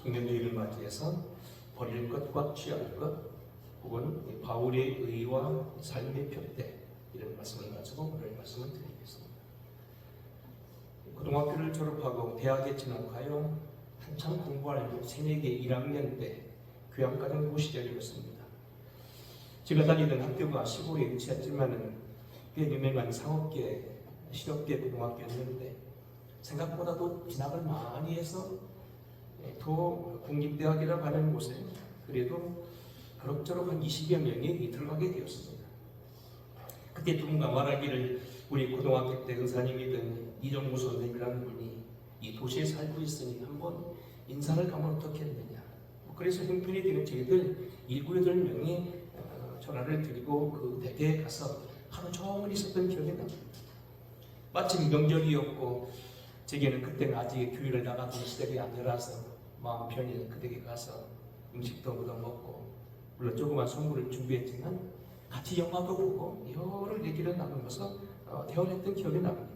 성년주의를 맞이해서 버릴 것과 취할 것, 혹은 바울의 의와 삶의 표대, 이런 말씀을 가지고 오늘 말씀을 드리겠습니다. 고등학교를 졸업하고 대학에 진학하여 한참 공부할 새내기 1학년 때 교양과정부 시절이었습니다. 제가 다니던 학교가 시골에 위치했지만 꽤 유명한 상업계, 실업계 고등학교였는데 생각보다도 진학을 많이 해서 도 국립대학이라고 하는 곳에 그래도 그럭저럭 한 20여 명이 들어가게 되었습니다. 그때 누군가 말하기를 우리 고등학교 때 은사님이던 이정무 선생님이라는 분이 이 도시에 살고 있으니 한번 인사를 가면 어떻겠느냐. 그래서 형편이 되는 저희들 7, 8명이 전화를 드리고 그 댁에 가서 하루 종일 있었던 기억이 납니다. 마침 명절이었고 제게는 그때는 아직 교회를 나가던 시절이 아니라서 마음 편히 그 댁에 가서 음식도 얻어먹고 물론 조그만 선물을 준비했지만 같이 영화도 보고 여러 얘기를 나누면서 대화했던 기억이 납니다.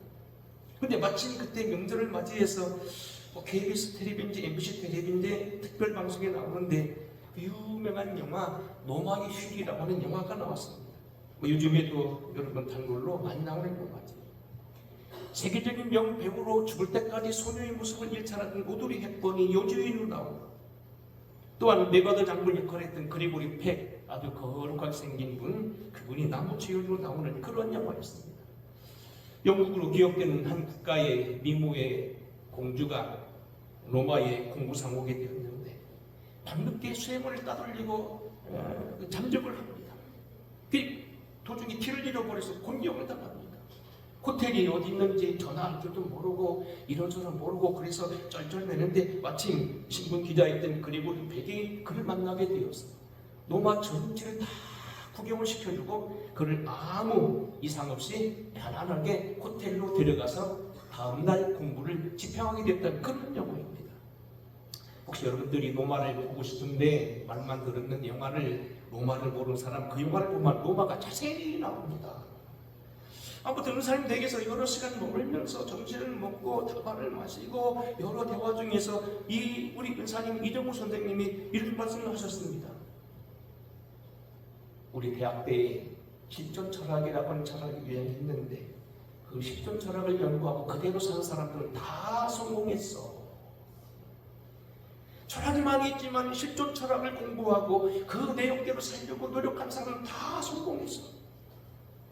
근데 마침 그때 명절을 맞이해서 KBS 텔레비인지 MBC 텔레비인지 특별 방송에 나오는데 그 유명한 영화 노마의 휴일이라고 하는 영화가 나왔습니다. 요즘에도 여러분 단골로 많이 나오는 영화죠. 세계적인 명배우로 죽을 때까지 소녀의 모습을 일찬하던 오드리 헵번이 여주인으로 나오고 또한 메가더 장군 역할을 했던 그리고리 팩, 아주 거룩하게 생긴 분, 그분이 나무주연으로 나오는 그런 영화였습니다. 영국으로 기억되는 한 국가의 미모의 공주가 로마에 공부상 오게 되었는데 밤늦게 수해문을 따돌리고 잠적을 합니다. 그 도중에 길을 잃어버려서 곤경을 당합니다. 호텔이 어디 있는지 전화할 줄도 모르고 이런저런 모르고 그래서 쩔쩔매는데 마침 신문 기자였던 그리고리 팩이 그를 만나게 되었어요. 로마 전체를 다 구경을 시켜주고 그를 아무 이상 없이 편안하게 호텔로 데려가서 다음날 공부를 집행하게 됐다는 그런 영화입니다. 혹시 여러분들이 로마를 보고 싶은데 말만 들었는 영화를 로마를 모르는 사람 그 영화를 보면 로마가 자세히 나옵니다. 아무튼 은사님 댁에서 여러 시간 머물면서 점심을 먹고 다발을 마시고 여러 대화 중에서 우리 은사님 이정무 선생님이 이런 말씀을 하셨습니다. 우리 대학 때에 실존 철학이라고 하는 철학이 유행했는데 그 실존 철학을 연구하고 그대로 사는 사람들은 다 성공했어. 철학이 많이 있지만 실존 철학을 공부하고 그 내용대로 살려고 노력한 사람은 다 성공했어.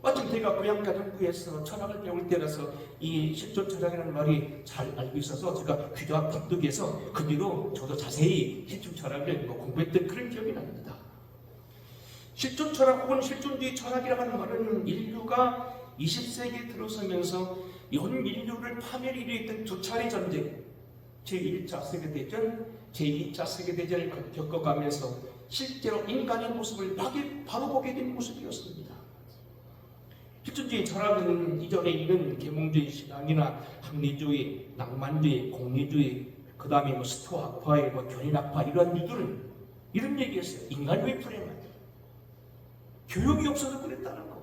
마침 제가 교양과정부에서 철학을 배울 때라서 이 실존 철학이라는 말이 잘 알고 있어서 제가 귀가 납득해서 그 뒤로 저도 자세히 실존 철학을 공부했던 그런 기억이 납니다. 실존 철학 혹은 실존주의 철학이라고 하는 말은 인류가 20세기에 들어서면서 연 인류를 파멸에 이르렀던 두 차례 전쟁, 제1차 세계대전, 제2차 세계대전을 겪어가면서 실제로 인간의 모습을 바로 보게 된 모습이었습니다. 실존주의 철학은 이전에 있는 계몽주의 신앙이나 합리주의, 낭만주의, 공리주의, 그 다음에 스토아파의 견인학파 이런 유들은 이런 얘기했어요. 인간이 왜 불행하냐? 교육이 없어서 그랬다는 거예요.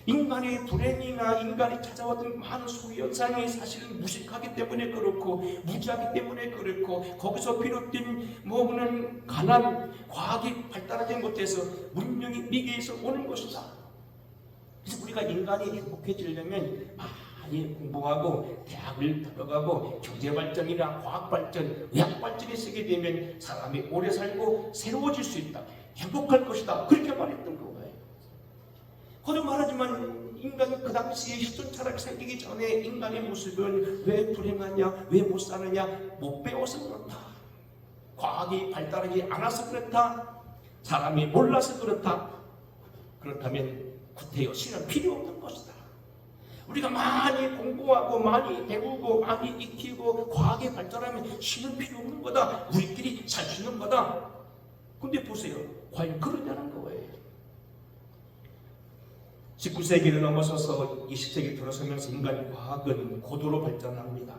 인간의 불행이나 인간이 찾아왔던 많은 소현상이 사실은 무식하기 때문에 그렇고 무지하기 때문에 그렇고 거기서 비롯된 뭐는 가난, 과학이 발달하지 못해서 문명이 미개에서 오는 것이다. 그래서 우리가 인간이 행복해지려면 많이 공부하고 대학을 들어가고 경제발전이나 과학발전, 의학발전이 세게 되면 사람이 오래 살고 새로워질 수 있다. 행복할 것이다. 그렇게 말했던 거예요. 거듭 말하지만 인간은 그 당시에 실존 철학이 생기기 전에 인간의 모습은 왜 불행하냐, 왜 못 사느냐, 못 배워서 그렇다. 과학이 발달하지 않아서 그렇다. 사람이 몰라서 그렇다. 그렇다면 구태여 신은 필요 없는 것이다. 우리가 많이 공부하고 많이 배우고 많이 익히고 과학이 발전하면 신은 필요 없는 거다. 우리끼리 살 수 있는 거다. 근데 보세요. 과연 그러냐는 거예요. 19세기를 넘어서서 20세기 들어서면서 인간 과학은 고도로 발전합니다.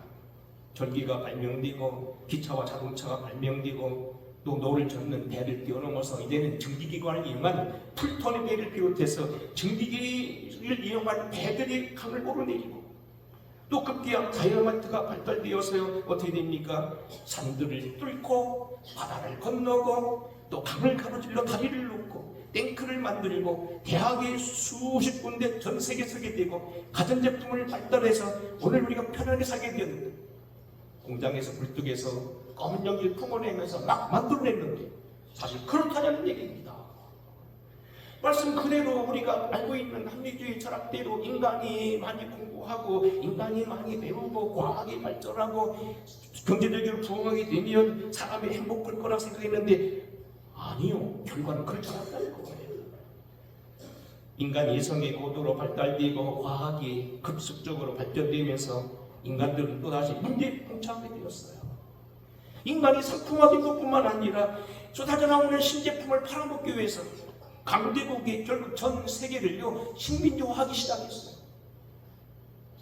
전기가 발명되고 기차와 자동차가 발명되고 또 노를 젓는 배를 뛰어넘어서 이제는 증기기관을 이용한 풀톤의 배를 비롯해서 증기기를 이용한 배들이 강을 오르내리고 또 급기야 다이아마트가 발달되어서요 어떻게 됩니까? 산들을 뚫고 바다를 건너고 또 강을 가로질러 다리를 놓고 탱크를 만들고 대학에 수십 군데 전 세계 서게 되고 가전제품을 발달해서 오늘 우리가 편하게 살게 되었는데 공장에서 굴뚝에서 검은 연기를 품어내면서 막 만들어냈는데 사실 그렇다는 얘기입니다. 말씀 그대로 우리가 알고 있는 합리주의 철학대로 인간이 많이 공부하고 인간이 많이 배우고 과학이 발전하고 경제적으로 부흥하게 되면 사람이 행복할 거라고 생각했는데 아니요, 결과는 그렇지 않다는 거예요. 인간 이성이 고도로 발달되고 과학이 급속적으로 발전되면서 인간들은 또다시 문제에 봉착하게 되었어요. 인간이 상품화된 것뿐만 아니라 쏟아져 나오는 신제품을 팔아먹기 위해서 강대국이 결국 전 세계를요 식민지화하기 시작했어요.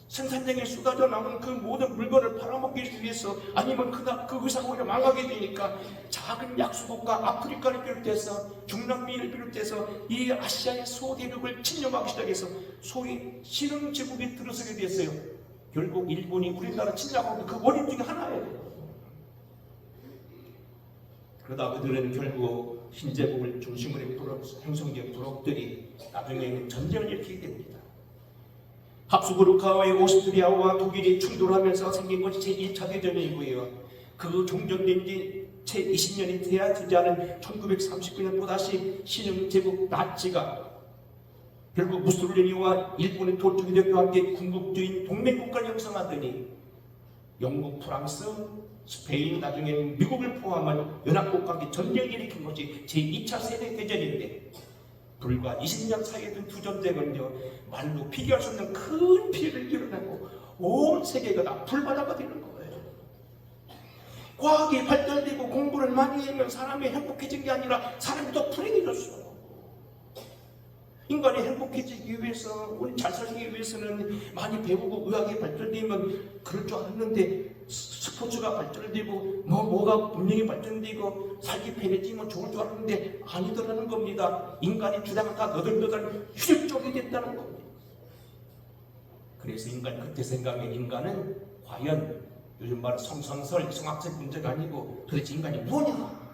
생산량에 쏟아져 나오는 그 모든 물건을 팔아먹기 위해서 아니면 그 의사가 오히려 망하게 되니까 작은 약소국가 아프리카를 비롯해서 중남미를 비롯해서 이 아시아의 소대륙을 침략하기 시작해서 소위 신흥제국이 들어서게 됐어요. 결국 일본이 우리나라 침략하는 그 원인 중에 하나예요. 그러다 그들은 결국 신제국을 중심으로 형성된 부록들이 나중에는 전쟁을 일으키게 됩니다. 합스부르크와의 오스트리아와 독일이 충돌하면서 생긴 것이 제1차 대전이고요. 그 종전된 지 채 20년이 돼야 되지 않은 1939년 또다시 신흥제국 나치가 결국 무솔리니와 일본의 도토리와 함께 군국주의 동맹국가를 형성하더니 영국, 프랑스, 스페인, 나중에는 미국을 포함한 연합국과 함께 전쟁을 일으킨 것이 제2차 세계대전인데 불과 20년 사이에 든 두 전쟁은요 말로 비교할 수 없는 큰 피해를 일어나고 온 세계가 다 불바다가 되는 거예요. 과학이 발달되고 공부를 많이 하면 사람이 행복해진 게 아니라 사람이 더 불행해졌어요. 인간이 행복해지기 위해서 우리 잘 살기 위해서는 많이 배우고 의학이 발전되면 그럴 줄 알았는데 스포츠가 발전되고 뭐가 분명히 발전되고 살기 편해지면 좋을 줄 알았는데 아니더라는 겁니다. 인간이 주장하다 너덜너덜 휴식적이 됐다는 겁니다. 그래서 인간 그때 생각에 인간은 과연 요즘 말은 성선설 성악설 문제가 아니고 도대체 인간이 뭐냐?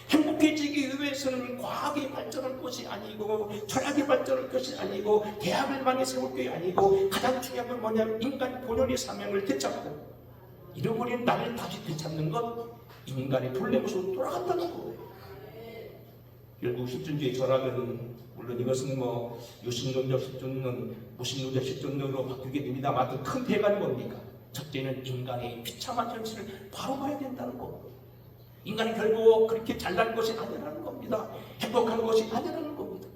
행복해지기 위해서는 과학이 발전할 것이 아니고 철학이 발전할 것이 아니고 대학을 많이 세울 게 아니고 가장 중요한 건 뭐냐면 인간 본연의 사명을 되찾고 잃어버린 나를 다시 되찾는 것 인간의 본래 모습으로 돌아간다는 거예요. 결국 실존주의 철학은 물론 이것은 뭐 유신론적 실존론, 무신론적 실존론으로 바뀌게 됩니다. 아무튼 큰 대가는 뭡니까? 첫째는 인간의 비참한 현실을 바로 봐야 된다는 겁니다. 인간이 결국 그렇게 잘난 것이 아니라는 겁니다. 행복한 것이 아니라는 겁니다.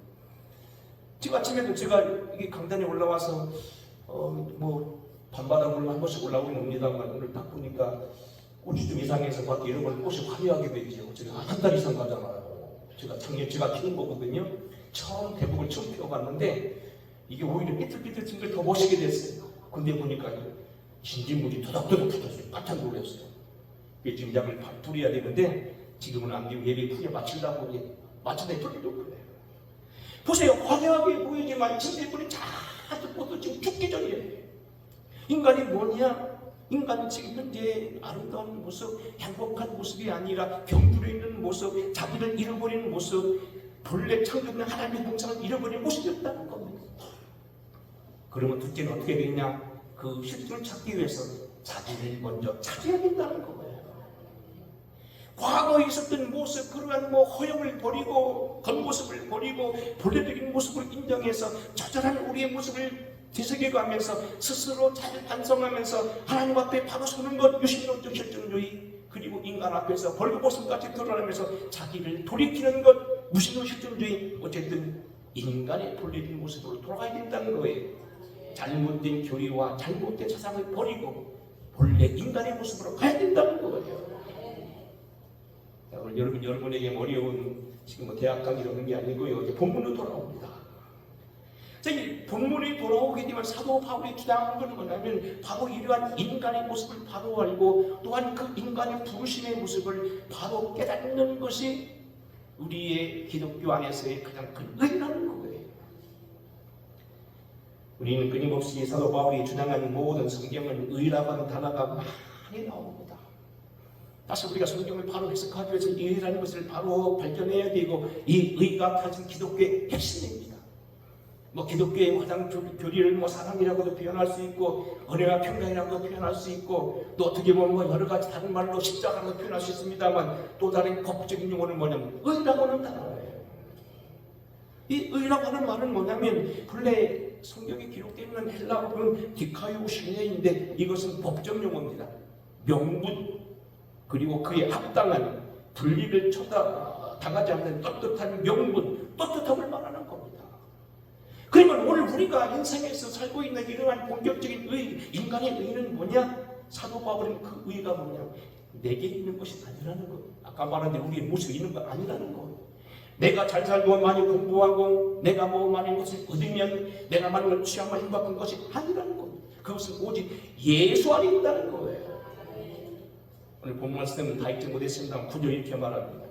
지금 아침에도 제가 이게 강단에 올라와서 밤바닥으로 한 번씩 올라오긴 옵니다만 오늘 딱 보니까 꽃이 좀 이상해서 밖에 이런 걸 꽃이 화려하게 보이죠. 제가 한 달 이상 가잖아요. 제가 작년 제가 키운 거거든요. 처음 대북을 처음 피워봤는데 이게 오히려 삐뚤삐뚤진 걸 더 멋있게 됐어요. 근데 보니까 진딧물이 토닥토닥 붙었어요. 깜짝 놀랐어요. 지금 약을 뿌려야 되는데 지금은 안 되고 예배 후에 마치려고 마치다 뿌리려고 그래요. 보세요. 화려하게 보이지만 진딧물이 자주 뻗어 지금 죽기 전이에요. 인간이 뭐냐? 인간은 지금 현재 아름다운 모습, 행복한 모습이 아니라 경주에 있는 모습, 자기를 잃어버리는 모습, 본래 창조된 하나님의 형상을 잃어버린 모습이었다는 겁니다. 그러면 둘째는 어떻게 되냐? 그 실존을 찾기 위해서 자기를 먼저 찾아야 된다는 거예요. 과거에 있었던 모습, 그러한 허영을 버리고 겉모습을 버리고 본래적인 모습을 인정해서 처절한 우리의 모습을 되새겨가면서 스스로 잘 반성하면서 하나님 앞에 바로 서는 것, 유신론적 실존주의, 그리고 인간 앞에서 벌거벗음까지 드러나면서 자기를 돌이키는 것, 무신론 실존주의. 어쨌든 인간의 본래적인 모습으로 돌아가야 된다는 거예요. 잘못된 교리와 잘못된 사상을 버리고 본래 인간의 모습으로 가야 된다는 거예요. 오늘 여러분에게 어려운 지금 대학 강의를 하는 게 아니고요. 이제 본문으로 돌아옵니다. 이 본문이 돌아오게 되면 사도 바울이 주장하는 것은 뭐냐면 바로 이러한 인간의 모습을 바로 알고 또한 그 인간의 부르심의 모습을 바로 깨닫는 것이 우리의 기독교 안에서의 가장 큰 의미라는 거예요. 우리는 끊임없이 사도 바울이 주장하는 모든 성경은 의라고 하는 단어가 많이 나옵니다. 다시 우리가 성경을 바로 해석하기 위해서 의라는 것을 바로 발견해야 되고, 이 의가 가진 기독교의 핵심입니다. 기독교의 가장 교리를 사랑이라고도 표현할 수 있고, 은혜와 평강이라고도 표현할 수 있고, 또 어떻게 보면 여러 가지 다른 말로 십자가라고 표현할 수 있습니다만, 또 다른 법적인 용어는 뭐냐면 의라고 하는 단어예요. 이 의라고 하는 말은 뭐냐면, 본래 성경에 기록되어 있는 헬라어는 디카이오시네인데, 이것은 법적 용어입니다. 명분, 그리고 그에 합당한 불이익을 당하지 않는 떳떳한 명분, 떳떳함을 말하는 겁니다. 그러면 오늘 우리가 인생에서 살고 있는 이러한 본격적인 의, 인간의 의는 뭐냐? 사도 바울은 그 의가 뭐냐? 내게 있는 것이 아니라는 것. 아까 말한 대로 우리의 모습이 있는 거 아니라는 것. 내가 잘 살고 많이 공부하고 내가 많은 것을 얻으면 내가 많은 걸 취하고 행복한 것이 아니라는 것. 그것은 오직 예수 안에 있다는 거예요. 오늘 본 말씀은 다 읽지 못했습니다. 구절 이렇게 말합니다.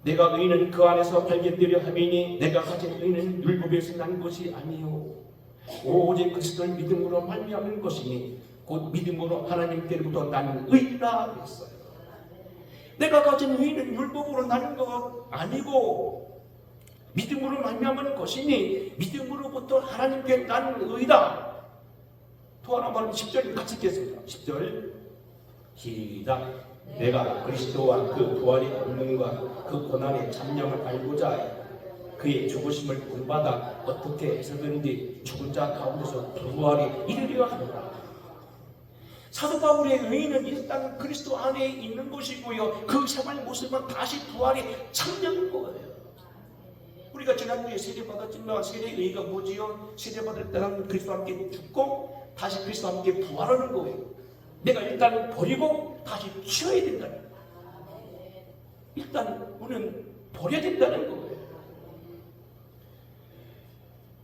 내가 의는 그 안에서 발견되려 함이니 내가 가진 의는 율법에서 난 것이 아니요 오직 그리스도를 믿음으로 말미암은 것이니 곧 믿음으로 하나님께로부터 난 의라 했어요. 내가 가진 의는 율법으로 나는 것 아니고 믿음으로 말미암은 것이니 믿음으로부터 하나님께 난 의다. 또 하나 말하면 10절 같이 읽겠습니다. 10절 시작. 내가 그리스도와 그 부활의 권능과 그 고난의 참념을 알고자 그의 죽으심을 본받아 어떻게 해서든지 죽은 자 가운데서 부활이 이르려 합니다. 사도 바울의 의는 일단 그리스도 안에 있는 것이고요, 그 생활 모습은 다시 부활의 참념인 거예요. 우리가 지난주에 세례받았지만 세례의 의가 뭐지요? 세례받을 때는 그리스도와 함께 죽고 다시 그리스도와 함께 부활하는 거예요. 내가 일단 버리고 다시 치워야 된다는 거예요. 일단 우리는 버려야 된다는 거예요.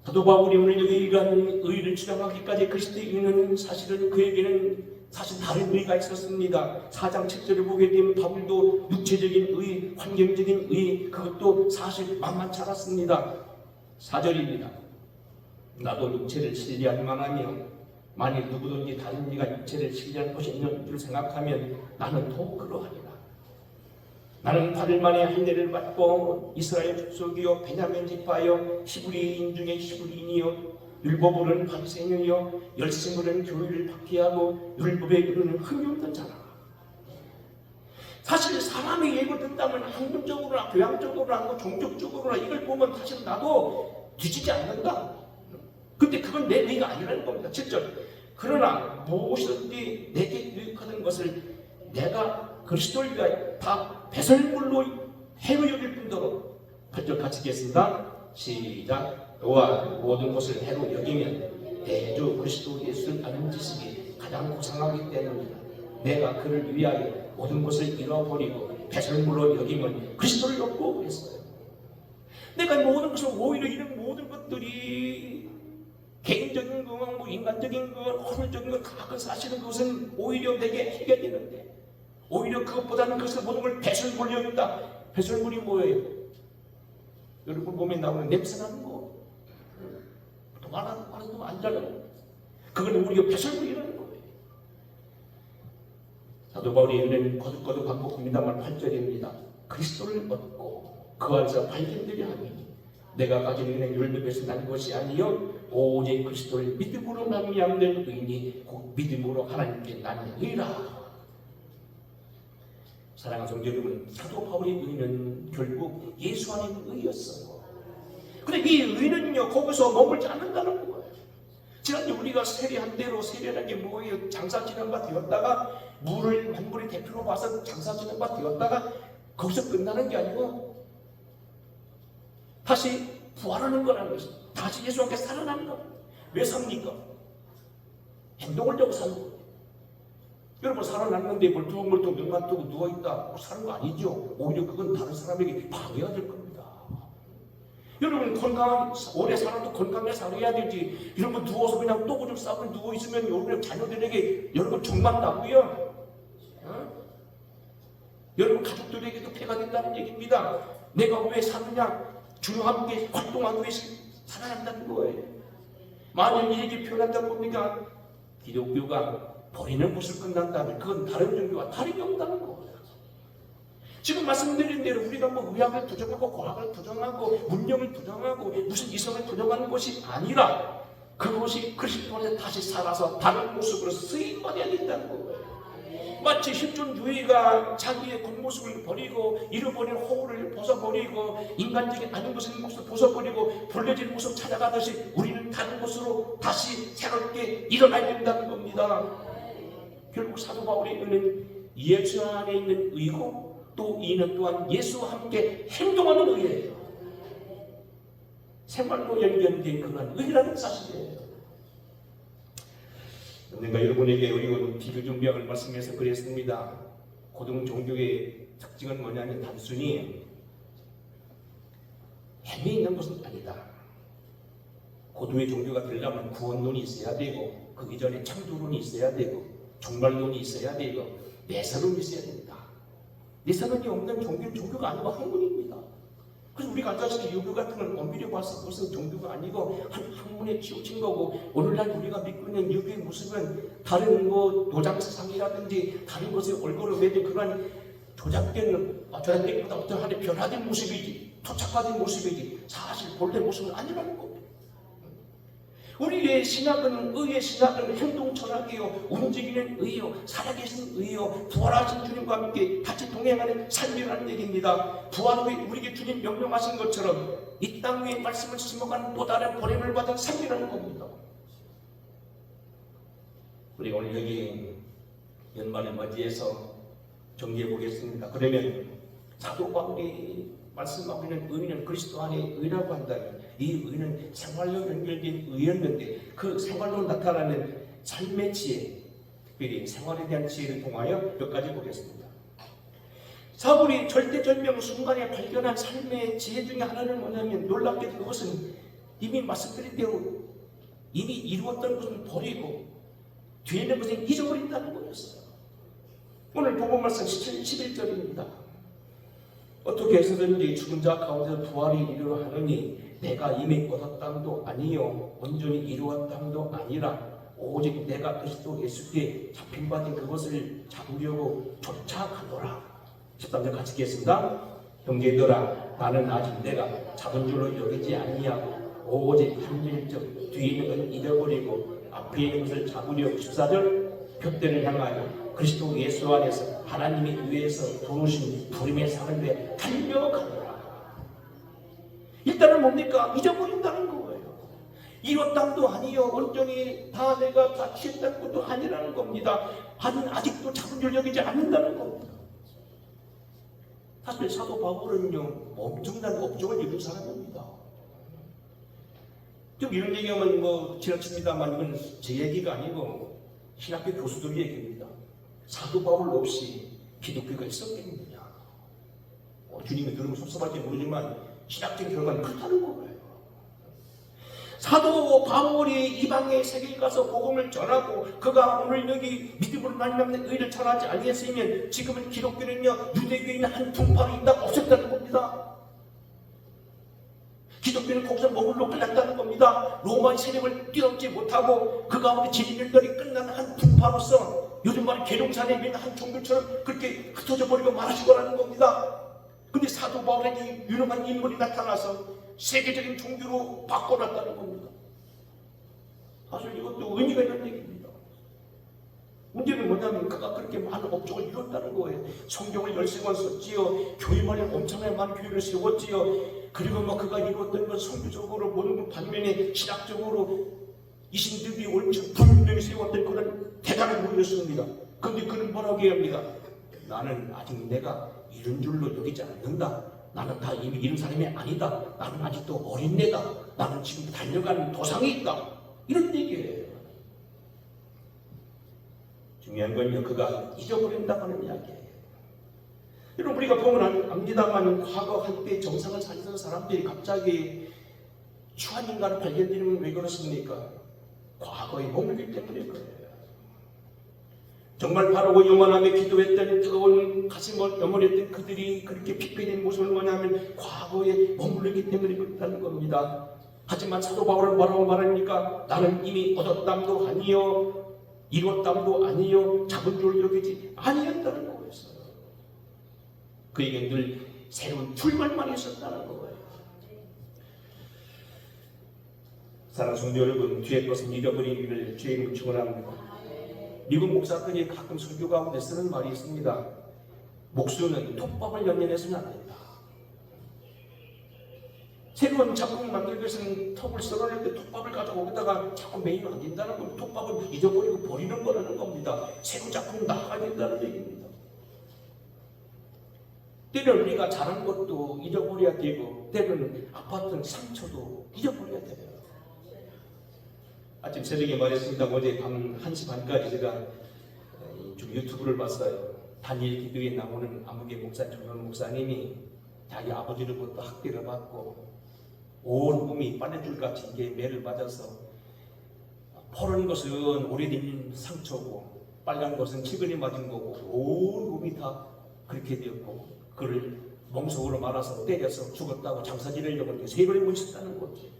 사도 바울이 오늘 여기 이러한 의를 주장하기까지 그리스도의 의는 사실은 그에게는 사실 다른 의가 있었습니다. 4장 7절을 보게 되면 바울도 육체적인 의, 환경적인 의, 그것도 사실 만만치 않았습니다. 4절입니다. 나도 육체를 신뢰할 만하며 만일 누구든지 다른 이가 육체를 신뢰할 것이 있는 줄 생각하면 나는 더욱 그러하리라. 나는 8일 만에 할례를 받고 이스라엘 족속이요 베냐민 지파요 히브리인 중에 히브리인이요 율법으로는 바리새인이요 열심으로는 교리를 박해하고 율법에 이르는 흠이 없는 자라. 사실 사람의 예를 든다면 학문적으로나 교양적으로나 종족적으로나 이걸 보면 사실 나도 뒤지지 않는다. 근데 그건 내 의가 아니라는 겁니다. 7절. 그러나 무엇이든지 내게 유익하는 것을 내가 그리스도를 위하여 다 배설물로 해로 여길 뿐더러 8절 같이 읽겠습니다. 시작. 또한 모든 것을 해로 여기면 대주 그리스도 예수를 아는 지식이 가장 고상하기 때문이다. 내가 그를 위하여 모든 것을 잃어버리고 배설물로 여기면 그리스도를 얻고 했어요. 내가 모든 것을 오히려 이런 모든 것들이 개인적인 것, 인간적인 것, 허물적인 것, 그 사실은 그것은 오히려 내게 해결되는데 오히려 그것보다는 그것을 모든 걸 배설물로 여긴다. 배설물이 뭐예요? 여러분 보면 나오는 냄새나는 거, 동안하는 거 앉아는 그거는 우리가 배설물이라는 거예요. 사도 바울의 은혜는 거듭거듭 반복합니다만 8절입니다. 그리스도를 얻고 그 안에서 발견되려 하니 내가 가진 은혜는 율법에서 난 것이 아니요 오직 그리스도를 믿음으로 말미암는 의니 곧 믿음으로 하나님께 난 의라. 사랑하는 성도 여러분, 사도 바울의 의는 결국 예수 안에 있는 의였어요. 근데 이 의는요 거기서 머물지 않는다는 거예요. 지난주 우리가 세례한 대로 세례라는 게 뭐예요? 장사 지낸 바 되었다가 물을 만물의 대표로 봐서 장사 지낸 바 되었다가 거기서 끝나는 게 아니고 다시 부활하는 거라는 것입니다. 다시 예수와 함께 살아나는 거예요. 왜 삽니까? 행동을 하고 사는 거예요. 여러분 살아났는데 멀뚱멀뚱 눈만 뜨고 누워있다 사는 거 아니죠. 오히려 그건 다른 사람에게 방해가 될 겁니다. 여러분 오래 살아도 건강하게 살아야 되지. 이런 거 누워서 그냥 또구좀 싸고 누워있으면 여러분 자녀들에게 여러분 종만 나고요. 여러분 가족들에게도 폐가 된다는 얘기입니다. 내가 왜 사느냐? 주와 함께 활동하기 위해서 살아야 한다는 거예요. 만약 이렇게 표현한다 보니까 기독교가 버리는 것을 끝난다면 그건 다른 종교와 다름이 없다는 거예요. 지금 말씀드린 대로 우리가 뭐 의학을 부정하고 과학을 부정하고 문명을 부정하고 무슨 이성을 부정하는 것이 아니라 그것이 그리스도 안에 다시 살아서 다른 모습으로 쓰임받아야 된다는 거예요. 마치 실존주의가 자기의 겉모습을 버리고 잃어버린 호흡을 벗어버리고 인간적인 아닌 것을 벗어버리고 벌려진 모습을 찾아가듯이 우리는 다른 것으로 다시 새롭게 일어나야 된다는 겁니다. 결국 사도 바울의 의는 예수 안에 있는 의고 또 이는 또한 예수와 함께 행동하는 의예요. 생활로 연결된 그런 의라는 사실이에요. 언젠가 여러분에게 어려운 비교 준비학을 말씀해서 그랬습니다. 고등 종교의 특징은 뭐냐면 단순히 힘이 있는 것은 아니다. 고도의 종교가 되려면 구원론이 있어야 되고 그 이전에 창조론이 있어야 되고 종말론이 있어야 되고 내사론이 있어야 됩니다. 내사론이 없는 종교는 종교가 아니고 학문입니다. 그래서 우리가 알다시피 유교 같은 걸 엄밀히 봐서 그것은 종교가 아니고 한 학문에 치우친 거고 오늘날 우리가 믿고 있는 유교의 모습은 다른 뭐 노장사상이라든지 다른 것에 얼굴을 매든 그런 조작된 것보다 어떤 하나의 변화된 모습이지 토착화된 모습이지 사실 본래 모습은 아니라는 겁니다. 우리의 신학은 의의 신학은 행동 철학이요 움직이는 의요 살아계신 의요 부활하신 주님과 함께 같이 동행하는 삶이라는 얘기입니다. 부활 후에 우리에게 주님 명령하신 것처럼 이 땅 위에 말씀을 심어가는 또 다른 보냄을 받은 삶이라는 겁니다. 우리가 오늘 여기 연말을 맞이해서 정리해 보겠습니다. 그러면 사도 바울이 말씀하고 있는 의는 그리스도 안에 의라고 한다면 이 의는 생활로 연결된 의였는데 그 생활로 나타나는 삶의 지혜, 특별히 생활에 대한 지혜를 통하여 몇 가지 보겠습니다. 사울이 절대절명 순간에 발견한 삶의 지혜 중에 하나는 뭐냐면 놀랍게도 그것은 이미 말씀드린 대로 이미 이루었던 것을 버리고 뒤에 있는 것을 잊어버린다는 거였어요. 오늘 본문 말씀 11절입니다. 어떻게 해서든지 죽은 자 가운데서 부활이 이르려 하느니 내가 이미 얻었담도 아니요 온전히 이루었담도 아니라 오직 내가 그리스도 예수께 잡힌받은 그것을 잡으려고 쫓아가노라. 13절 같이 읽겠습니다. 형제들아 나는 아직 내가 잡은 줄로 여기지 아니하고 오직 한 일적 뒤에 있는 것을 잊어버리고 앞에 있는 것을 잡으려고 14절 표대를 향하여 그리스도 예수 안에서 하나님의 위에서 부르신 부름의 상을 위해 달려가노라. 일단은 뭡니까? 잊어버린다는 거예요. 이뤘담도 아니요 온전히 다 내가 다 취했다는 것도 아니라는 겁니다. 아직도 잡은 줄 여기지 않는다는 겁니다. 사실 사도 바울은요 엄청난 업적을 이룬 사람입니다. 좀 이런 얘기하면 뭐 지나칩니다만 이건 제 얘기가 아니고 신학교 교수들 얘기입니다. 사도 바울 없이 기독교가 있었겠느냐. 주님이 들으면 섭섭할지 모르지만 신학적인 결과는 그렇다는 거예요. 사도 바울이 이방의 세계에 가서 복음을 전하고 그가 오늘 여기 믿음으로 말미암는 의를 전하지 아니했으면 지금은 기독교는요 유대교에 있는 한 분파로 인다 없었다는 겁니다. 기독교는 거기서 머물러 끝났다는 겁니다. 로마의 세력을 뛰어넘지 못하고 그 가운데 진인들이 끝난 한 분파로서 요즘 말에 계룡산에 있는 한 종교처럼 그렇게 흩어져 버리고 말아줄 거라는 겁니다. 근데 사도 바울에게 유능한 인물이 나타나서 세계적인 종교로 바꿔놨다는 겁니다. 사실 이것도 의미가 있는 얘기입니다. 문제는 뭐냐면 그가 그렇게 많은 업적을 이뤘다는 거예요. 성경을 13권 썼지요. 교회만에 엄청나게 많은 교회를 세웠지요. 그리고 뭐 그가 이뤘던 건 성교적으로 모든 반면에 신학적으로 이신들이 옳지 분명히 세웠던 그런 대단한 분이었습니다. 그런데 그는 뭐라고 합니다. 나는 아직 내가 이런 줄로 여기지 않는다. 나는 다 이미 이런 사람이 아니다. 나는 아직도 어린애다. 나는 지금 달려가는 도상이 있다. 이런 얘기예요. 중요한 건요 그가 잊어버린다고 하는 이야기예요. 여러분 우리가 보면 압니다만 과거 한때 정상을 살던 사람들이 갑자기 추한 인간을 발견되는 건 왜 그렇습니까? 과거에 머물기 때문에 그래요. 정말 바르고 요만함에 기도했더니 뜨거운 가슴을 염원했던 그들이 그렇게 핍변된 모습을 뭐냐면 과거에 머무르기 때문에 그렇다는 겁니다. 하지만 사도 바울은 뭐라고 말합니까? 나는 이미 얻었담도 아니요 이뤘담도 아니요 잡은 줄 여기지 아니었다는 거였어요. 그에게 늘 새로운 출발만 있었다는 거예요. 사랑하는 성도 여러분, 뒤에 것은 잃어버리기를 주의 이름으로 축원합니다. 미국 목사들이 가끔 설교 가운데 쓰는 말이 있습니다. 목수는 톱밥을 연연해서는 안 된다. 새로운 작품을 만들기 위해서는 톱을 썰어낼 때 톱밥을 가지고 거기다가 자꾸 매이면 안 된다는 겁니다. 톱밥을 잊어버리고 버리는 거라는 겁니다. 새로운 작품을 나가야 된다는 얘기입니다. 때로는 우리가 잘한 것도 잊어버려야 되고 때로는 아팠던 상처도 잊어버려야 돼요. 아침 새벽에 말했습니다. 어제 밤 1시 반까지 제가 좀 유튜브를 봤어요. 다니엘 기도에 나오는 아무개 목사, 정현 목사님이 자기 아버지로부터 학대를 받고 온 몸이 빨래줄같이 이게 매를 맞아서 퍼른 것은 오래된 상처고 빨간 것은 최근에 맞은 거고 온 몸이 다 그렇게 되었고 그를 멍석으로 말아서 때려서 죽었다고 장사 지내려고 했는데 3번을 묻혔다는 거지.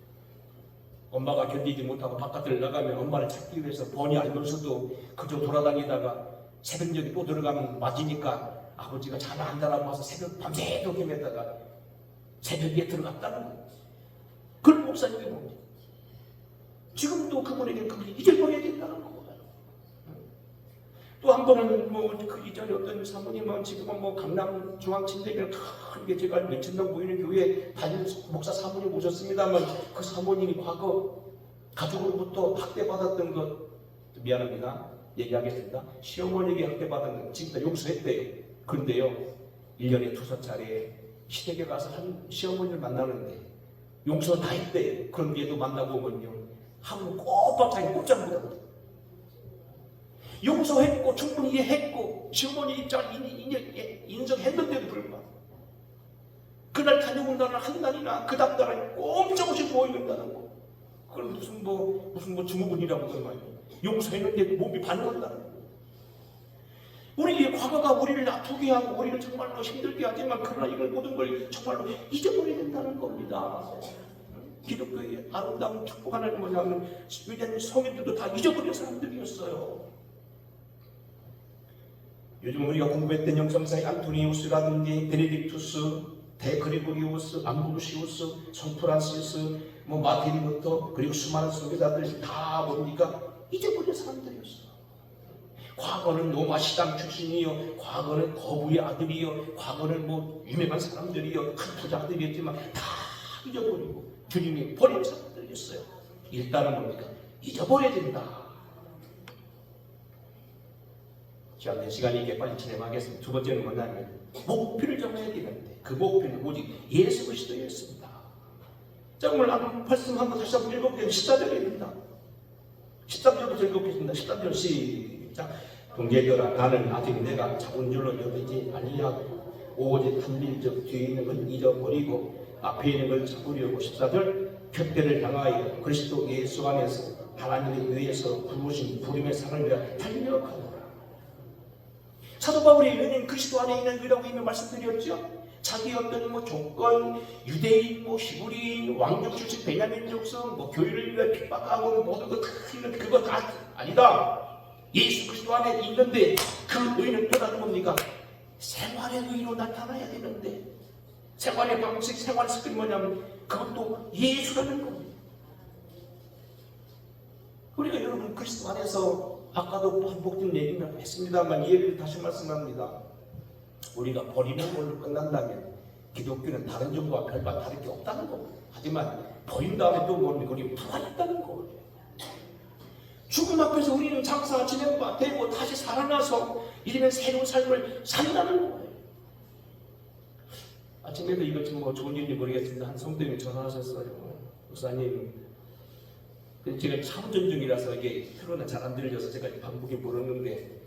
엄마가 견디지 못하고 바깥을 나가면 엄마를 찾기 위해서 번이 알면서도 그저 돌아다니다가 새벽녘에 또 들어가면 맞으니까 아버지가 잠을 안 자라고 와서 새벽 밤새도록 헤맸다가 새벽에 들어갔다는 거예요. 그런 목사님이 뭡니까? 지금도 그분에게 그걸 잊어버려야 된다는 거예요. 또 한 번은 그 이전에 어떤 사모님은 지금은 강남 중앙침대교회 크게 제가 몇천 명 모이는 교회에 담임 목사 사모님 오셨습니다만 그 사모님이 과거 가족으로부터 학대받았던 것 미안합니다. 얘기하겠습니다. 시어머니에게 학대받은 것 지금 다 용서했대요. 그런데요 1년에 2차례 시댁에 가서 한 시어머니를 만나는데 용서 다 했대요. 그런 뒤에도 만나고 오면요 한번 꼬박하게 꼼짝 못합니다. 용서했고 충분히 이해했고 시어머니 입장을 인정했는데도 불구하고 그날 다녀온 날은 한 날이나 그 다음 날은 꼼짝없이 누워있는다는 거. 그걸 무슨 증후군이라고 그런 말이에요. 용서했는데 몸이 반응한다는 거. 우리의 과거가 우리를 아프게 하고 우리를 정말로 힘들게 하지만 그러나 이걸 모든 걸 정말로 잊어버려야 된다는 겁니다. 기독교의 아름다운 축복 하나는 뭐냐면 위대한 성인들도 다 잊어버린 사람들이었어요. 요즘 우리가 공부했던 영성사의 안토니우스라든지 베네딕투스, 데그리고리우스, 암브로시우스, 성프란시스, 마틴 루터 그리고 수많은 선교사들이 다 뭡니까? 잊어버린 사람들이었어. 과거는 로마 시당 출신이요, 과거는 거부의 아들이요, 과거는 유명한 사람들이요, 큰 부자들이었지만 다 잊어버리고 주님이 버린 사람들이었어요. 일단은 뭡니까? 잊어버려야 된다. 자, 내 시간이 이렇게 빨리 진행하겠습니다. 두 번째는 뭐냐면 목표를 정해야 되는데 그 목표는 오직 예수 그리스도였습니다. 자, 오늘 말씀 한번 다시 한번 읽어볼게요. 14절입니다. 13절부터 읽어보겠습니다. 13절 시작. 동제들아 나는 아직 내가 잡은 줄로 여기지 아니하고 오직 한밀적 뒤에 있는 걸 잊어버리고 앞에 있는 걸 잡으려고 14절 표대를 향하여 그리스도 예수 안에서 하나님의 의해서 부르신 부름의 상을 위하여 달려가노라. 사도 바울이 은인 그리스도 안에 있는 의라고 이미 말씀드렸죠. 자기 어떤 조건, 유대인, 히브리인, 왕족 출신 베냐민 족속, 교회를 위해 핍박하고 모든 것 그거 다 아니다. 예수 그리스도 안에 있는데 그 의는 또다른 뭡니까? 생활의 의로 나타나야 되는데 생활의 방식, 생활 습관이 뭐냐면 그것도 예수라는 겁니다. 우리가 여러분 그리스도 안에서 아까도 반복된 얘기를 했습니다만 이 얘기를 다시 말씀합니다. 우리가 버리는 걸로 끝난다면 기독교는 다른 종교와 별반 다를 게 없다는 겁니다. 하지만 버린 다음에 또 뭡니까? 우리 부활했다는 거예요. 죽음 앞에서 우리는 장사 진행과 되고 다시 살아나서 이제는 새로운 삶을 산다는 거예요. 아침에도 이것 좀 좋은 일인지 모르겠습니다. 한 성도님이 전화하셨어요. 목사님, 제가 차 운전 중이라서 이게 표로는 잘 안 들려서 제가 반복에 물었는데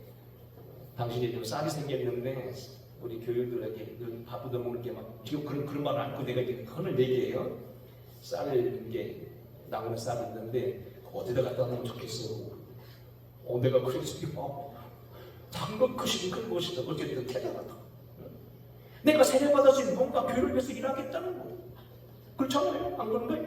당신이 좀 쌀이 생겼는데 우리 교육들에게 밥 얻어먹을 게 막 지금 그런 말을 안고 내가 이제 헌을 얘기해요. 쌀을 이게 나오는 쌀이 있는데 어디다 갖다 놓으면 좋겠어. 내가 그랬어요. 장거 크신 큰 곳이다. 어쨌든 대단하다. 내가 세례받아서 뭔가 교회를 위해서 일하겠다는 거예요. 그렇잖아요? 안 그런가요?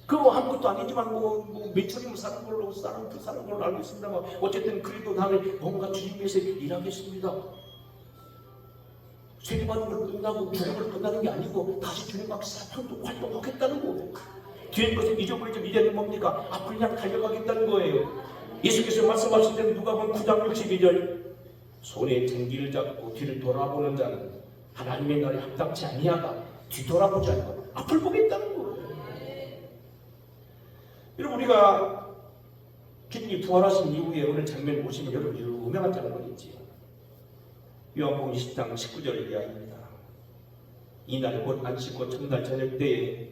그거 아무것도 아니지만 뭐 며칠이면 사는 걸로 사는 걸로 알고 있습니다만 어쨌든 그래도 나는 뭔가 주님 위해서 일하겠습니다. 세례받는 걸 끝나고 주님을 끝나는 게 아니고 다시 주님 앞에서 활동하겠다는 거예요. 뒤에 것을 잊어버리지 이제는 뭡니까? 앞을 향해 달려가겠다는 거예요. 예수께서 말씀하신 대로 누가복음 9장 62절 손에 쟁기를 잡고 뒤를 돌아보는 자는 하나님의 날에 합당치 아니하다. 뒤돌아보지 않고 앞을 보겠다는 거예요. 여러분 우리가 주님이 부활하신 이후에 오늘 장면을 보시면 여러분 유명한 장면이 있지요. 요한복음 20장 19절 이야기입니다. 이날 곧 안식 곧 첫날 저녁 때에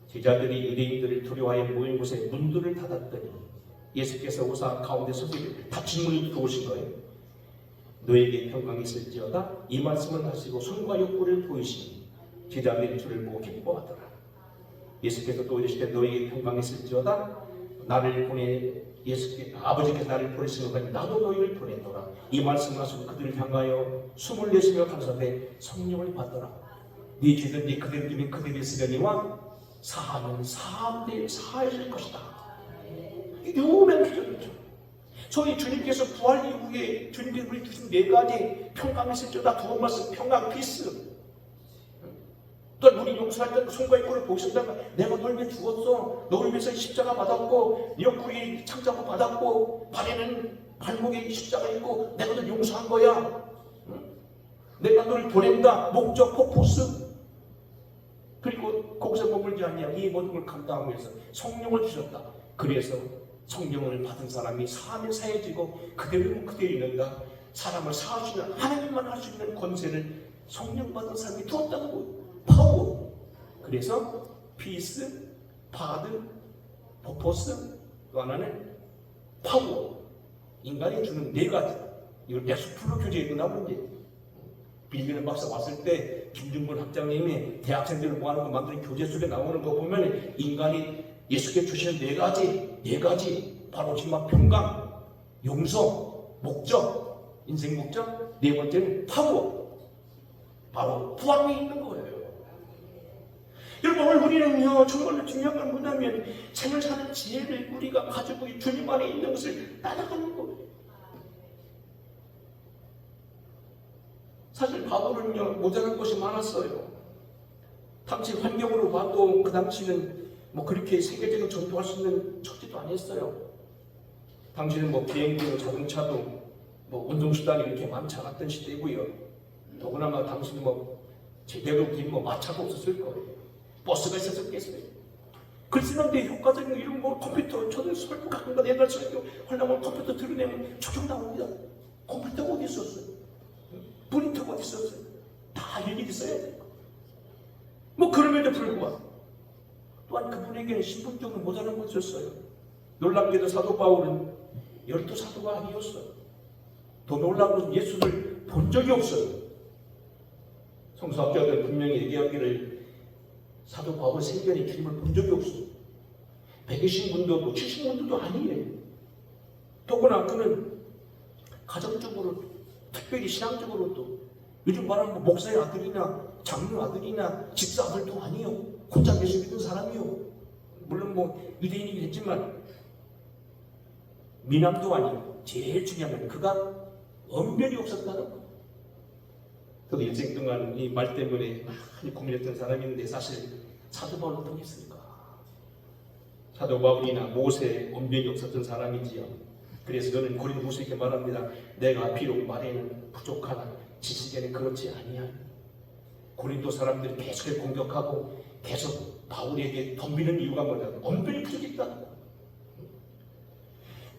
제자들이 유대인들을 두려워하여 모인 곳에 문들을 닫았더니 예수께서 오사 가운데 서서 닫힌 문을 들어오신 거예요. 너에게 평강이 있을지어다. 이 말씀을 하시고 손과 옆구리를 보이시니 제자들이 주를 보고 기뻐하더라. 예수께서 또 이르시되 너에게 평강이 있을지어다. 나를 보내 아버지께서 나를 보내신 것까지 나도 너희를 보내노라. 이 말씀을 하시고 그들을 향하여 숨을 내쉬며 감사하되 성령을 받더라. 네 죄는 네 그대로 두면 그대로 있으려니와 사하면 사해질 것이다. 유명한 기적이죠. 저희 주님께서 부활 이후에 주님께서 우리 주신 네 가지 평강이 있을지어다. 두 번 말씀 평강 피스. 또 우리 용서할 때 손과 입구를 보신다가 내가 널 위해 죽었어. 너를 위해서 십자가 받았고 옆구리 창자고 받았고 발에는 발목에 십자가 있고 내가 널 용서한 거야. 내가 너를 보낸다. 목적 퍼포스. 그리고 거기서 머물지 않냐. 이 모든 걸 감당하기 위해서 성령을 주셨다. 그래서 성령을 받은 사람이 사하면 사해지고 그대로 있는다. 사람을 사할 수 있는 하나님만 할 수 있는 권세를 성령 받은 사람이 두었다는 거예요. 파워. 그래서 피스, 파드, 퍼포스, 또 하나는 파워. 인간이 주는 네 가지. 이걸 엑스플로 교재에도 나오는데 빌리는 박사 왔을 때 김준근 학장님이 대학생들을 모아놓고 만든 교재 속에 나오는 거 보면 인간이 예수께 주시는 네 가지 바로 지금 평강, 용서, 목적, 인생 목적. 네 번째는 파워. 바로 부활에 있는 거예요. 여러분 오늘 우리는요 정말로 중요한 건 뭐냐면 생을 사는 지혜를 우리가 가지고 주님 안에 있는 것을 따라가는 거예요. 사실 바울은요 모자란 것이 많았어요. 당시 환경으로 봐도 그 당시는 뭐 그렇게 세계적인 전투할 수 있는 처지도 아니었어요. 당시는 뭐 비행기도 자동차도 뭐 운동수단이 이렇게 많지 않았던 시대고요. 더구나 당시는 뭐 제대로 긴 뭐 마차도 없었을 거예요. 버스가 있었겠어요. 그랬는데 효과적인 이런 뭐 컴퓨터 저는 설부 가끔가 내달 시간에 하려면 컴퓨터 들어내면 초청 나옵니다. 컴퓨터가 어디 있었어요? 모니터가 어디 있었어요? 다 일일이 써야 돼요. 뭐 그럼에도 불구하고 또한 그분에게는 신분적으로 모자란 것이었어요. 놀랍게도 사도 바울은 12사도가 아니었어요. 더 놀라운 것은 예수를 본 적이 없어요. 성서학자들은 분명히 얘기하기를 사도 바울 생전에 주님을 본 적이 없어요. 120분도 70분도 아니에요. 더구나 그는 가정적으로 특별히 신앙적으로도 요즘 말하는 목사의 아들이나 장로 아들이나 집사 아들도 아니요. 혼자 예수 믿는 사람이요. 물론 뭐 유대인이긴 했지만 미남도 아니고 제일 중요한 건 그가 언변이 없었다는 거. 저도 일생 동안 이 말 때문에 많이 고민했던 사람인데 사실 사도 바울을 통했으니까. 사도 바울이나 모세 언변이 없었던 사람이지요. 그래서 저는 고린도후서에 말합니다. 내가 비록 말에는 부족하나 지식에는 그렇지 아니야. 고린도 사람들이 계속 공격하고 계속 바울에게 덤비는 이유가 뭐냐면 언변이 부족했다는 거예요.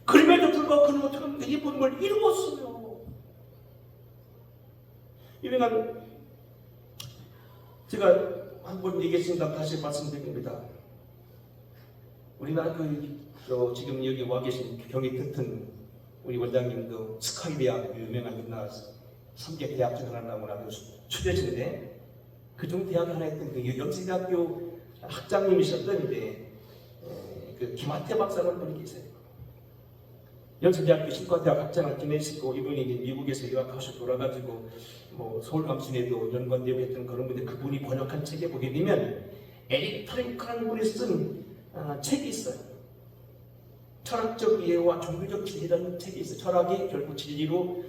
그럼에도 불구하고 그는 어떻게 하면 이 모든 걸 이루었어요. 유명한 제가 한번 얘기했습니다. 다시 말씀드립니다. 우리나라 지금 여기 와 계신 경희 튼튼 우리 원장님도 스카이 대학 유명한 우리나라 3개 대학 중 하나라고 추대신데 그중 대학 하나 했던 그 연세대학교 학장님이셨던데 그 김한태 박사라는 분이 계세요. 연세대학교 신과대학 학장을 지내시고 이분이 이제 미국에서 유학하셔 돌아가지고 뭐 서울 감신에도 연관되고 했던 그런 분인데 그분이 번역한 책에 보게 되면 에릭 프랭크라는 분이 쓴 책이 있어요. 철학적 이해와 종교적 진리라는 책이 있어요. 철학이 결국 진리로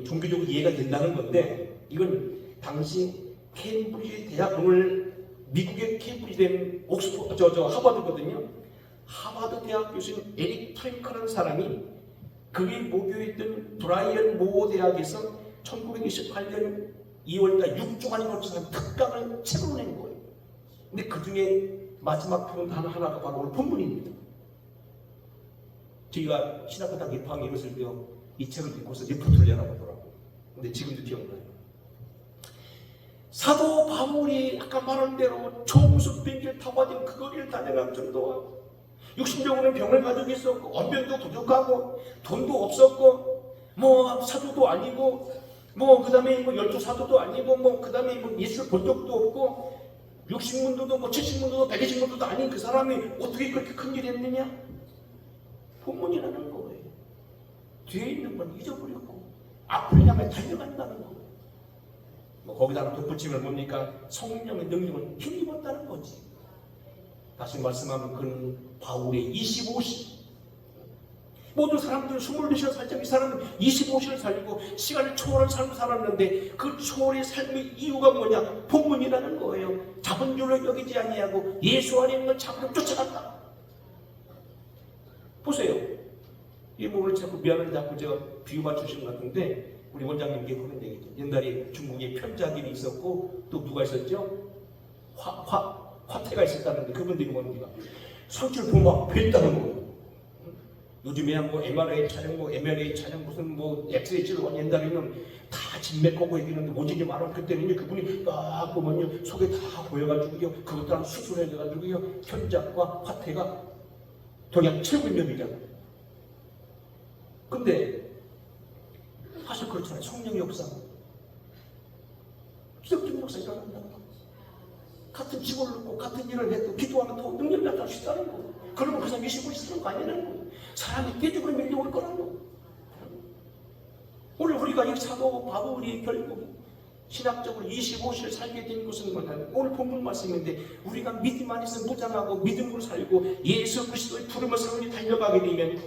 종교적으로 이해가 된다는 건데, 이건 당시 케임브리지 대학, 오늘 미국의 케임브리지 된 하버드거든요. 하버드 대학 교수인 에릭 프랭크라는 사람이 그게 모교했던 브라이언 모어 대학에서 1928년 2월달 6주간에 걸쳐서 특강을 책으로 낸 거예요. 근데 그 중에 마지막 편 하나가 바로 오늘 본문입니다. 저희가 신학교당 입학한 이것을 이 책을 읽고서 리포트를 내라보더라고요. 근데 지금도 기억나요. 사도 바울이 아까 말한 대로 초음속 비행기를 타고 다니는 그 거리를 다녀갈 정도와 60년의 병을 가지고 있었고, 언변도 부족하고, 돈도 없었고, 사도도 아니고, 그 다음에 12사도도 아니고, 그 다음에 예수를 본 적도 없고, 60문도도 70문도도 120문도도 아닌 그 사람이 어떻게 그렇게 큰일 했느냐? 본문이라는 거예요. 뒤에 있는 건 잊어버렸고, 앞을 향해 달려간다는 거예요. 거기다가 덧붙이면 뭡니까? 성령의 능력을 힘입었다는 거지. 다시 말씀하면 그는 바울의 25시. 모든 사람들은 24시간 살자고 이 사람은 25시를 살고 시간을 초월한 삶을 살았는데 그 초월의 삶의 이유가 뭐냐? 본문이라는 거예요. 잡은 줄로 여기지 아니하고 예수 안에 있는 걸 잡으려 쫓아갔다. 보세요. 이 몸을 자꾸 미안을 자꾸 제가 비유 맞추신 것 같은데, 우리 원장님께 그런 얘기죠. 옛날에 중국에 편자길이 있었고 또 누가 있었죠? 화태가 있었다는데 그분들이 뭡니까? 상처를 보면 막 뱉다는 거예요. 요즘에 MRI 촬영, MRA 촬영, 무슨 엑스레이 찍고 옛날에는 다 진맥하고 해주는데 모질이 많은 그때는 그분이 딱 보면요 속에 다 보여가지고요 그것도 수술해가지고요 편작과 화태가 동양 최고의 명이잖아요. 근데 사실 그렇잖아요. 성령의 역사, 기적적인 역사 일어난다는 거. 같은 집을 넣고 같은 일을 해도 기도하면 더 능력이 나타날 수 있다는 거. 그러면 그 사람이 25시 쓰는 거 아니라는 거. 사람이 깨지고 밀려올 거라는 거. 오늘 우리가 이 사도 바울이 결국 신학적으로 25시를 살게 된 것은 뭐냐면 오늘 본문 말씀인데, 우리가 믿음 안에서 무장하고 믿음으로 살고 예수 그리스도의 부름을 사랑에 달려가게 되면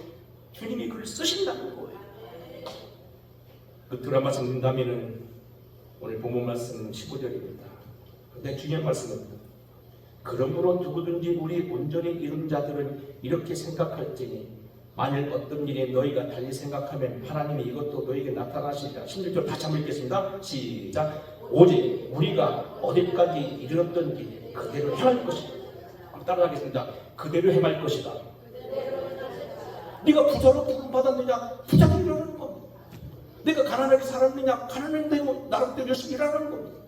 주님이 그를 쓰신다는 거예요. 그 드라마 성진다면은 오늘 본문 말씀은 15절입니다. 근데 중요한 말씀입니다. 그러므로 누구든지 우리 온전히 이룬 자들은 이렇게 생각할지니 만일 어떤 일에 너희가 달리 생각하면 하나님이 이것도 너희에게 나타나시리라. 16절 다시 한번 읽겠습니다. 시작. 오직 우리가 어디까지 이르렀던지 그대로 행할 것이다. 한번 따라하겠습니다. 그대로 행할 것이다. 네가 부자로 부름받았느냐? 부자로 일하는 겁니다. 내가 가난하게 살았느냐? 가난한 대로 나름대로 열심히 일하는 겁니다.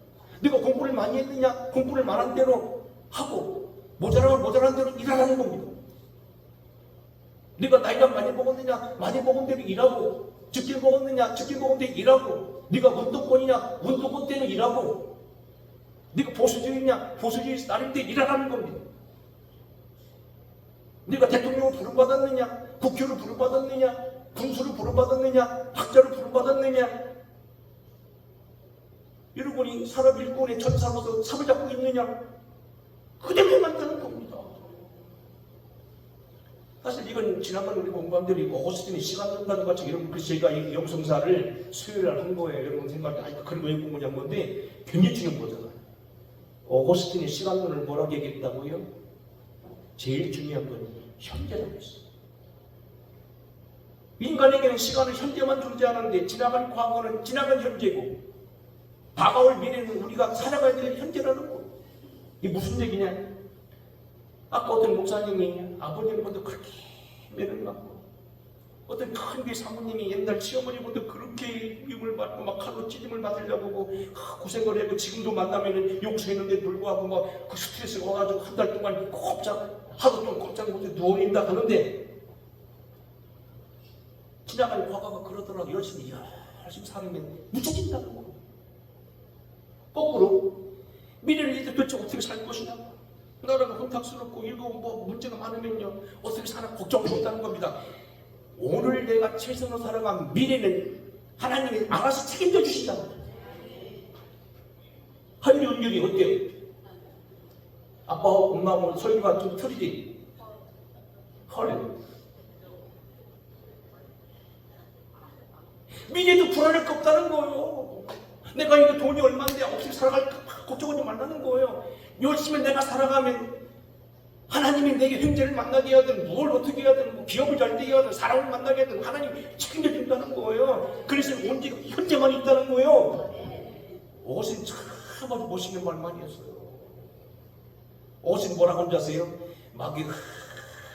네가 공부를 많이 했느냐? 공부를 말한 대로 하고 모자라면 모자란 대로 일하는 겁니다. 네가 나이가 많이 먹었느냐? 많이 먹은 대로 일하고, 적게 먹었느냐? 적게 먹은 대로 일하고, 네가 운동권이냐? 운동권 때는 일하고, 네가 보수주의냐? 보수주의 나름대로 일하는 겁니다. 네가 대통령을 부름받았느냐? 국회를 부름받았느냐? 군수를 부름받았느냐? 학자를 부름받았느냐? 이러고니 산업 일꾼의 전사로서 삽을 잡고 있느냐? 그대로 만드는 겁니다. 사실 이건 지난번에 우리 공부한 대로 오거스틴이 시간론과도 같이 여러분, 그래서 제가 이 영성사를 수요일날 한 거예요. 여러분 생각할 때 그런 거 왜 공부한 건데 굉장히 중요한 거잖아요. 오거스틴이 시간론을 뭐라고 얘기했다고요? 제일 중요한 건 현재라고 했어요. 인간에게는 시간은 현재만 존재하는데 지나간 과거는 지나간 현재고 다가올 미래는 우리가 살아가야 될 현재라는 거예요. 이게 무슨 얘기냐? 아까 어떤 목사님이 아버님보다 그렇게 매를 맞고 어떤 큰 교회 사모님이 옛날 시어머니보다 그렇게 미움을 받고 막 칼로 찌짐을 맞으려고 하고 고생을 해도 지금도 만나면 용서했는데 불구하고 막 그 스트레스가 와가지고 한 달 동안 하루 동안 꼼짝 못해 누워있다 하는데 지나갈 과거가 그러더라고. 열심히 살면 묻혀진다는 거. 거꾸로 미래를 이제 도대체 어떻게 살 것이냐? 나라가 혼탁스럽고 일고 문제가 많으면요 어떻게 살아 걱정을 못하는 겁니다. 오늘 내가 최선으로 살아간 미래는 하나님이 알아서 책임져 주신다. 하늘의 은결이 어때요? 아빠 엄마하고 소리가 좀 틀리지? 헐. 미래도 불안할 게 없다는 거예요. 내가 이거 돈이 얼마인데 없이 살아갈까 걱정하지 말라는 거예요. 열심히 내가 살아가면 하나님이 내게 형제를 만나게 하든 뭘 어떻게 하든 뭐 기업을 잘 되게 하든 사람을 만나게 하든 하나님이 책임져준다는 거예요. 그래서 언제가 현재만 있다는 거예요. 어신 참 아주 멋있는 말 많이 했어요. 어신 뭐라고 하는지 아세요? 마귀가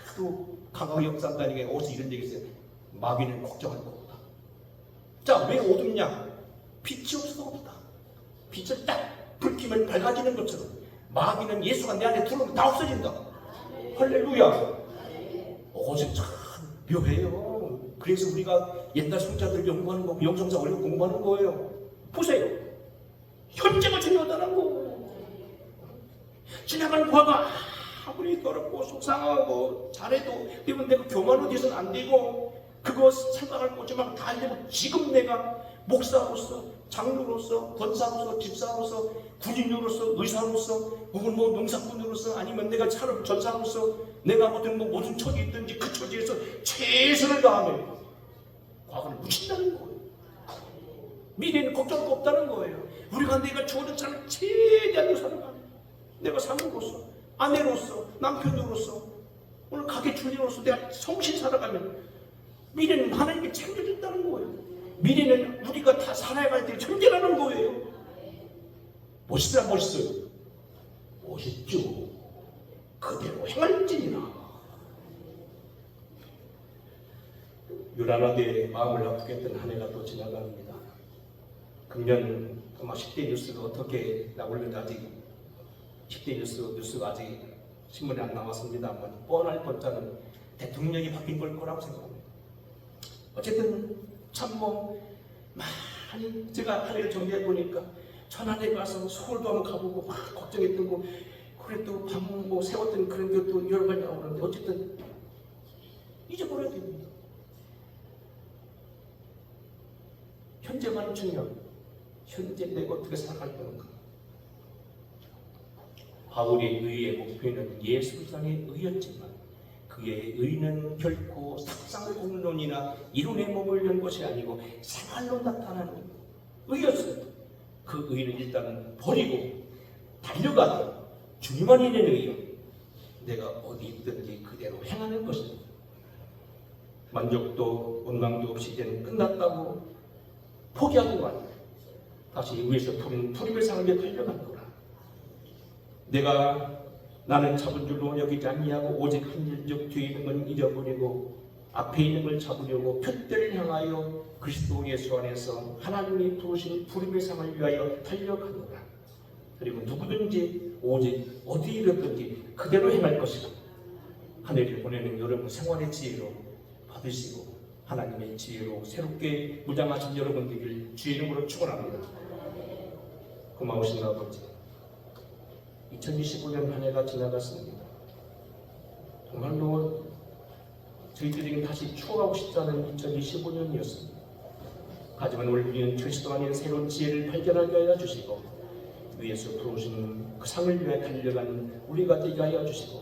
하도 강하게 역사한다니까 어신 이런 얘기 했어요. 마귀는 걱정할 거 없다. 자, 왜 어둡냐? 빛이 없어서 없다. 빛을 딱 불 켜면 밝아지는 것처럼 마귀는 예수가 내 안에 들어오면 다 없어진다. 할렐루야. 어제 참 묘해요. 그래서 우리가 옛날 성자들 연구하는 거, 영성사 원래 공부하는 거예요. 보세요. 현재가 중요하다는 거. 지나간 과거 아무리 더럽고 속상하고 잘해도 내가 교만으로 돼서는 안 되고 그거 생각할 거지 막 다 되고 지금 내가 목사로서 장로로서 권사로서 집사로서 군인으로서 의사로서 혹은 뭐 농사꾼으로서 아니면 내가 산업 전사로서 내가 무슨 처지에 있든지 그 처지에서 최선을 다하면 과거를 묻힌다는 거예요. 미래는 걱정할 거 없다는 거예요. 우리가 내가 주어진 삶을 최대한으로 살아가는 내가 사모로서 아내로서 남편으로서 오늘 가게 주인으로서 내가 성실 살아가면 미래는 하나님께 챙겨준다는 거예요. 미래는 우리가 다 살아가야 될 존재라는 거예요. 멋있어요, 멋있어요? 멋있죠. 그대로 행할지니라. 요란하게 마음을 아프게 했던 한 해가 또 지나갑니다. 금년 아마 10대 뉴스가 어떻게 나올는지 아직 10대 뉴스가 아직 신문에 안 나왔습니다만 뻔할 뻔자는 대통령이 바뀐 걸 거라고 생각합니다. 어쨌든 참 많이 제가 한 해를 정리해 보니까 천안에 가서 서울도 한번 가보고 막 걱정했던 거 그래 또 밥 세웠던 그런 것도 여러 가지 나오는데 어쨌든 잊어버려야 됩니다. 현재만 중요한 현재 내가 어떻게 살아갈 건가. 바울의 의의 목표는 예수상의 의였지만 그의 의는 결코 삭상공론이나 이론에 머물는 것이 아니고 생활로 나타나는 의였어요. 그 의는 일단은 버리고 달려가서 주님 안에 있는 의요. 내가 어디 있든지 그대로 행하는 것입니다. 만족도 원망도 없이 이제는 끝났다고 포기하고 말이야. 다시 의에서 푸림의 상을 위해 달려간노라. 나는 잡은 줄로 여기지 아니하고 오직 한 일적 뒤에 있는 건 잊어버리고 앞에 있는 걸 잡으려고 표대를 향하여 그리스도 예수 안에서 하나님이 부르신 푸림의 상을 위하여 달려가노라. 그리고 누구든지 오직 어디 이르든지 그대로 행할 것이다. 하늘을 보내는 여러분 생활의 지혜로 받으시고 하나님의 지혜로 새롭게 무장하신 여러분 되길 주의 이름으로 축원합니다. 고마우신 아버지, 2025년 한 해가 지나갔습니다. 정말로 저희들에게 다시 추억하고 싶지 않은 2025년이었습니다. 하지만 오늘 우리는 그리스도 안에 새로운 지혜를 발견하게 하여 주시고 위에서 부르신 그 상을 위해 달려가는 우리가 되게 하여 주시고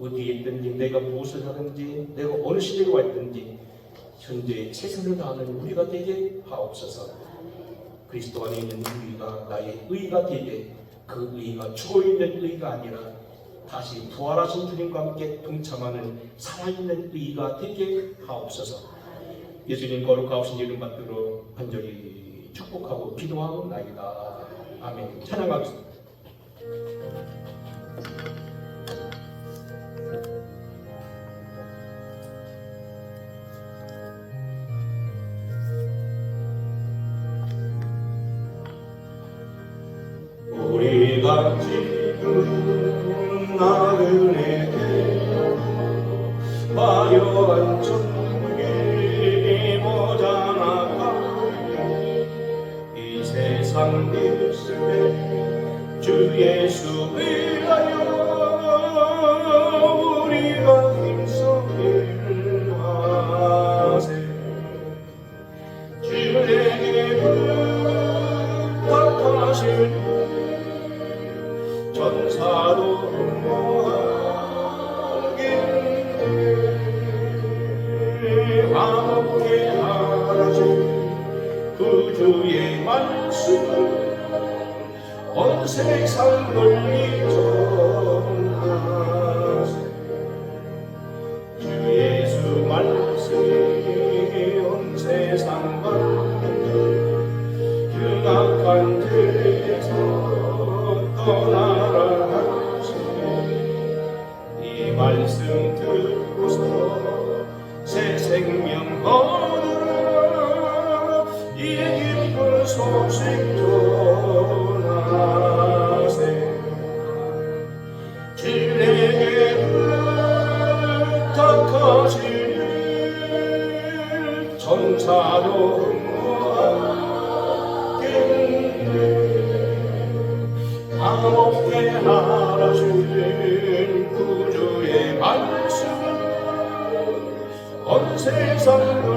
어디에 있든지 내가 무엇을 하든지 내가 어느 시대에 와 있든지 현재 최선을 다하는 우리가 되게 하옵소서. 그리스도 안에 있는 의가 나의 의가 되게 그 의가 죽어있는 의가 아니라 다시 부활하신 주님과 함께 동참하는 살아있는 의가 되게 하옵소서. 예수님 거룩하신 이름 받들어 간절히 축복하고 기도하옵나이다. 아멘. 찬양하겠습니다. 우리가 지금 나그네 되어 화려한 천국에 모자나가 이 세상 있을 주 예수 위하여 우리가 힘써 일하세. 주에게 부탁하신 전사도 주의 말씀을 온 세상 널리 전하세. 주 예수 말씀이 온 세상 만물 흉악한 죄에서 떠나라 하시니 이 말씀 듣고서 새 생명 얻으라. 이 기쁜 소식 전하세. 진리에게 부탁하시니 천사도 흥하겠네. 감옥에 하라 주신 구주의 말씀 온 세상을